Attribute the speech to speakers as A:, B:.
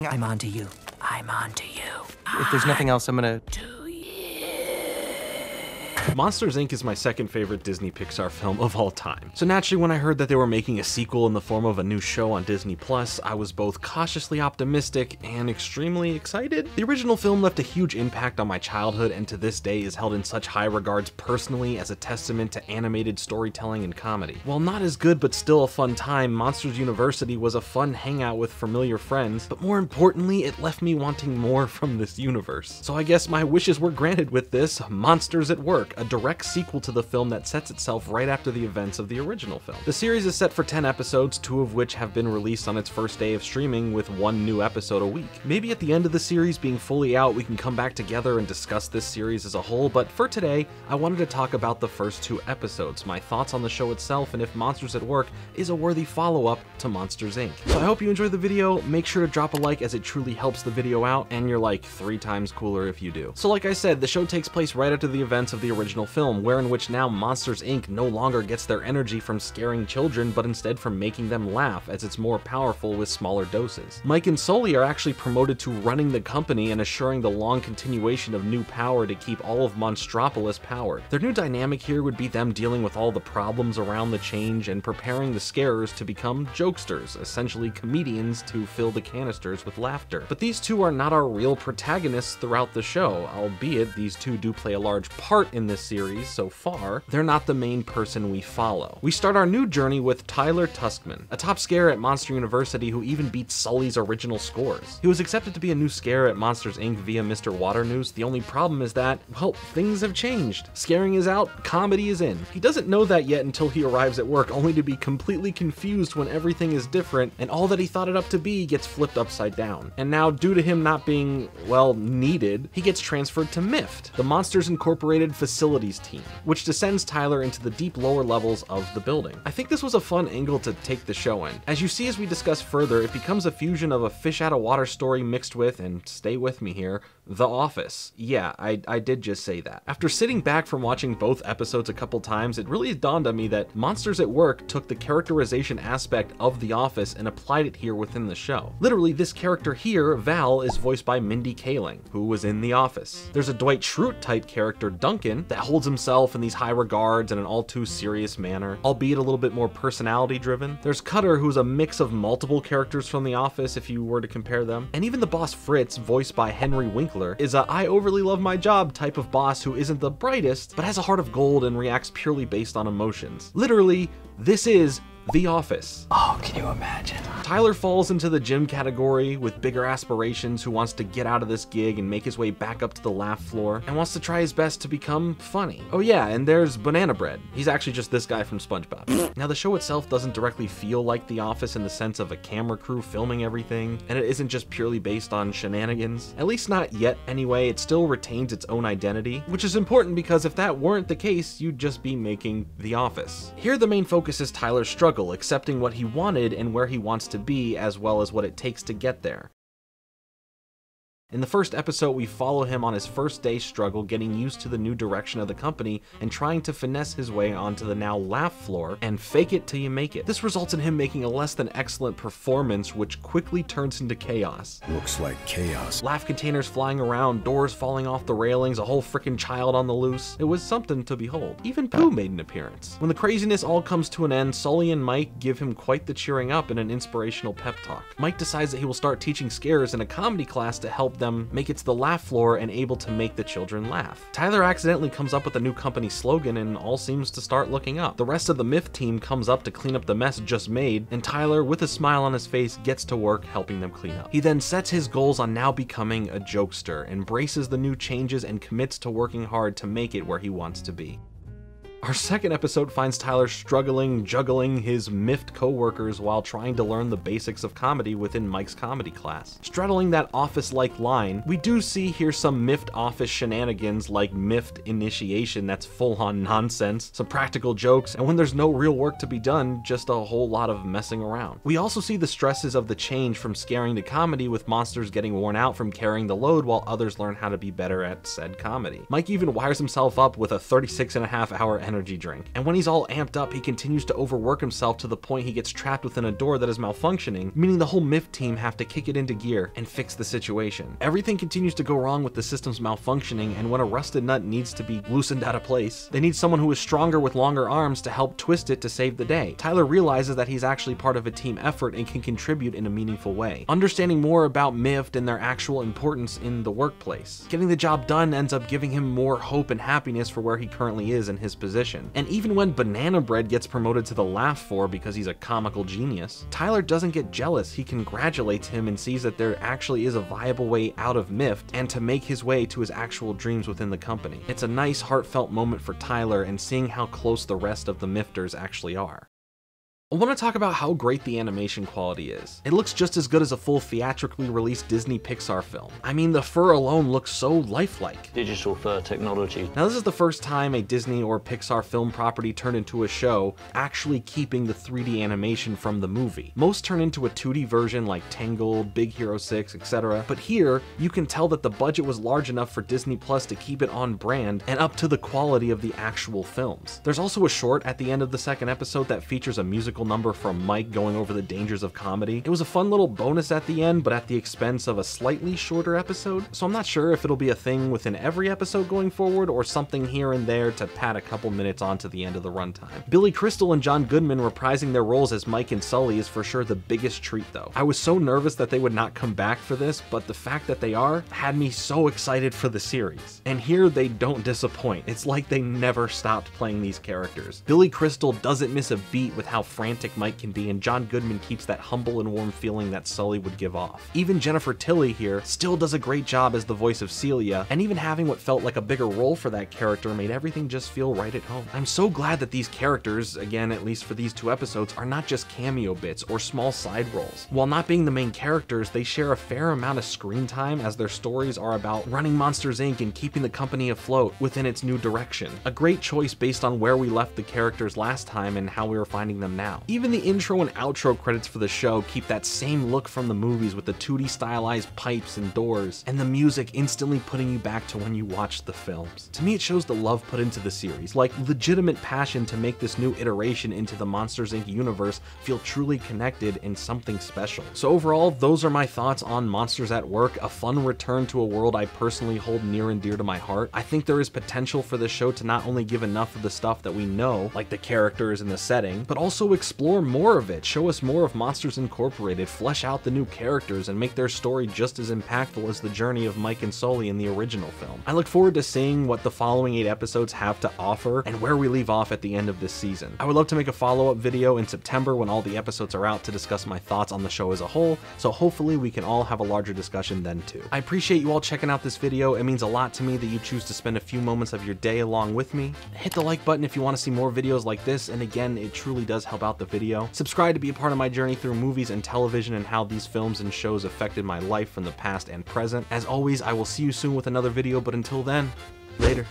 A: I'm on to you. I'm on to you.
B: If there's nothing else, I'm gonna...
C: Monsters, Inc. is my second favorite Disney Pixar film of all time. So naturally, when I heard that they were making a sequel in the form of a new show on Disney Plus, I was both cautiously optimistic and extremely excited. The original film left a huge impact on my childhood and to this day is held in such high regards personally as a testament to animated storytelling and comedy. While not as good but still a fun time, Monsters University was a fun hangout with familiar friends, but more importantly, it left me wanting more from this universe. So I guess my wishes were granted with this Monsters at Work, a direct sequel to the film that sets itself right after the events of the original film. The series is set for 10 episodes, 2 of which have been released on its first day of streaming with 1 new episode a week. Maybe at the end of the series being fully out, we can come back together and discuss this series as a whole, but for today, I wanted to talk about the first 2 episodes, my thoughts on the show itself, and if Monsters at Work is a worthy follow-up to Monsters, Inc. So I hope you enjoyed the video. Make sure to drop a like as it truly helps the video out, and you're like 3 times cooler if you do. So like I said, the show takes place right after the events of the original film, wherein which now Monsters, Inc. no longer gets their energy from scaring children, but instead from making them laugh, as it's more powerful with smaller doses. Mike and Sully are actually promoted to running the company and assuring the long continuation of new power to keep all of Monstropolis powered. Their new dynamic here would be them dealing with all the problems around the change and preparing the scarers to become jokesters, essentially comedians to fill the canisters with laughter. But these two are not our real protagonists throughout the show, albeit these two do play a large part in this series so far. They're not the main person we follow. We start our new journey with Tyler Tuskman, a top scare at Monster University who even beats Sully's original scores. He was accepted to be a new scare at Monsters, Inc. via Mr. Waternoose. The only problem is that, well, things have changed. Scaring is out, comedy is in. He doesn't know that yet until he arrives at work, only to be completely confused when everything is different and all that he thought it up to be gets flipped upside down. And now, due to him not being, well, needed, he gets transferred to MIFT, the Monsters Incorporated Facilities team, which descends Tyler into the deep lower levels of the building. I think this was a fun angle to take the show in. As you see as we discuss further, it becomes a fusion of a fish out of water story mixed with, and stay with me here, The Office. Yeah, I did just say that. After sitting back from watching both episodes a couple times, it really dawned on me that Monsters at Work took the characterization aspect of The Office and applied it here within the show. Literally, this character here, Val, is voiced by Mindy Kaling, who was in The Office. There's a Dwight Schrute type character, Duncan, that holds himself in these high regards in an all too serious manner, albeit a little bit more personality driven. There's Cutter, who's a mix of multiple characters from The Office if you were to compare them. And even the boss Fritz, voiced by Henry Winkler, is a I overly love my job type of boss who isn't the brightest, but has a heart of gold and reacts purely based on emotions. Literally, this is The Office.
A: Oh, can you imagine?
C: Tyler falls into the gym category with bigger aspirations, who wants to get out of this gig and make his way back up to the laugh floor and wants to try his best to become funny. Oh yeah, and there's Banana Bread. He's actually just this guy from SpongeBob. Now the show itself doesn't directly feel like The Office in the sense of a camera crew filming everything, and it isn't just purely based on shenanigans. At least not yet anyway. It still retains its own identity, which is important because if that weren't the case, you'd just be making The Office. Here the main focus is Tyler's struggle, accepting what he wanted and where he wants to be, as well as what it takes to get there. In the first episode, we follow him on his first day struggle getting used to the new direction of the company and trying to finesse his way onto the now laugh floor and fake it till you make it. This results in him making a less than excellent performance, which quickly turns into chaos.
D: Looks like chaos.
C: Laugh containers flying around, doors falling off the railings, a whole frickin' child on the loose. It was something to behold. Even Pooh made an appearance. When the craziness all comes to an end, Sully and Mike give him quite the cheering up in an inspirational pep talk. Mike decides that he will start teaching scares in a comedy class to help them make it to the laugh floor and able to make the children laugh. Tyler accidentally comes up with a new company slogan and all seems to start looking up. The rest of the MIFT team comes up to clean up the mess just made, and Tyler, with a smile on his face, gets to work helping them clean up. He then sets his goals on now becoming a jokester, embraces the new changes, and commits to working hard to make it where he wants to be. Our second episode finds Tyler struggling, juggling his MIFT co-workers while trying to learn the basics of comedy within Mike's comedy class. Straddling that office-like line, we do see here some MIFT office shenanigans like MIFT initiation that's full-on nonsense, some practical jokes, and when there's no real work to be done, just a whole lot of messing around. We also see the stresses of the change from scaring to comedy, with monsters getting worn out from carrying the load while others learn how to be better at said comedy. Mike even wires himself up with a 36.5-hour energy drink. And when he's all amped up, he continues to overwork himself to the point he gets trapped within a door that is malfunctioning, meaning the whole MIF team have to kick it into gear and fix the situation. Everything continues to go wrong with the system's malfunctioning, and when a rusted nut needs to be loosened out of place, they need someone who is stronger with longer arms to help twist it to save the day. Tyler realizes that he's actually part of a team effort and can contribute in a meaningful way, understanding more about MIFT and their actual importance in the workplace. Getting the job done ends up giving him more hope and happiness for where he currently is in his position. And even when Banana Bread gets promoted to the Laugh Four because he's a comical genius, Tyler doesn't get jealous. He congratulates him and sees that there actually is a viable way out of MIFT and to make his way to his actual dreams within the company. It's a nice heartfelt moment for Tyler and seeing how close the rest of the MIFTers actually are. I want to talk about how great the animation quality is. It looks just as good as a full theatrically released Disney Pixar film. I mean, the fur alone looks so lifelike.
D: Digital fur technology.
C: Now, this is the first time a Disney or Pixar film property turned into a show, actually keeping the 3D animation from the movie. Most turn into a 2D version like Tangled, Big Hero 6, etc. But here, you can tell that the budget was large enough for Disney Plus to keep it on brand and up to the quality of the actual films. There's also a short at the end of the second episode that features a musical number from Mike going over the dangers of comedy. It was a fun little bonus at the end, but at the expense of a slightly shorter episode, so I'm not sure if it'll be a thing within every episode going forward or something here and there to pad a couple minutes onto the end of the runtime. Billy Crystal and John Goodman reprising their roles as Mike and Sully is for sure the biggest treat though. I was so nervous that they would not come back for this, but the fact that they are had me so excited for the series. And here they don't disappoint. It's like they never stopped playing these characters. Billy Crystal doesn't miss a beat with how frantic Mike can be, and John Goodman keeps that humble and warm feeling that Sully would give off. Even Jennifer Tilly here still does a great job as the voice of Celia, and even having what felt like a bigger role for that character made everything just feel right at home. I'm so glad that these characters, again at least for these 2 episodes, are not just cameo bits or small side roles. While not being the main characters, they share a fair amount of screen time as their stories are about running Monsters Inc. and keeping the company afloat within its new direction. A great choice based on where we left the characters last time and how we were finding them now. Even the intro and outro credits for the show keep that same look from the movies with the 2D stylized pipes and doors, and the music instantly putting you back to when you watched the films. To me, it shows the love put into the series, like legitimate passion to make this new iteration into the Monsters Inc. universe feel truly connected and something special. So overall, those are my thoughts on Monsters at Work, a fun return to a world I personally hold near and dear to my heart. I think there is potential for the show to not only give enough of the stuff that we know, like the characters and the setting, but also explore more of it, show us more of Monsters Incorporated, flesh out the new characters, and make their story just as impactful as the journey of Mike and Sully in the original film. I look forward to seeing what the following 8 episodes have to offer and where we leave off at the end of this season. I would love to make a follow-up video in September when all the episodes are out to discuss my thoughts on the show as a whole, so hopefully we can all have a larger discussion then too. I appreciate you all checking out this video. It means a lot to me that you choose to spend a few moments of your day along with me. Hit the like button if you want to see more videos like this, and again, it truly does help out the video. Subscribe to be a part of my journey through movies and television and how these films and shows affected my life from the past and present. As always, I will see you soon with another video, but until then, later.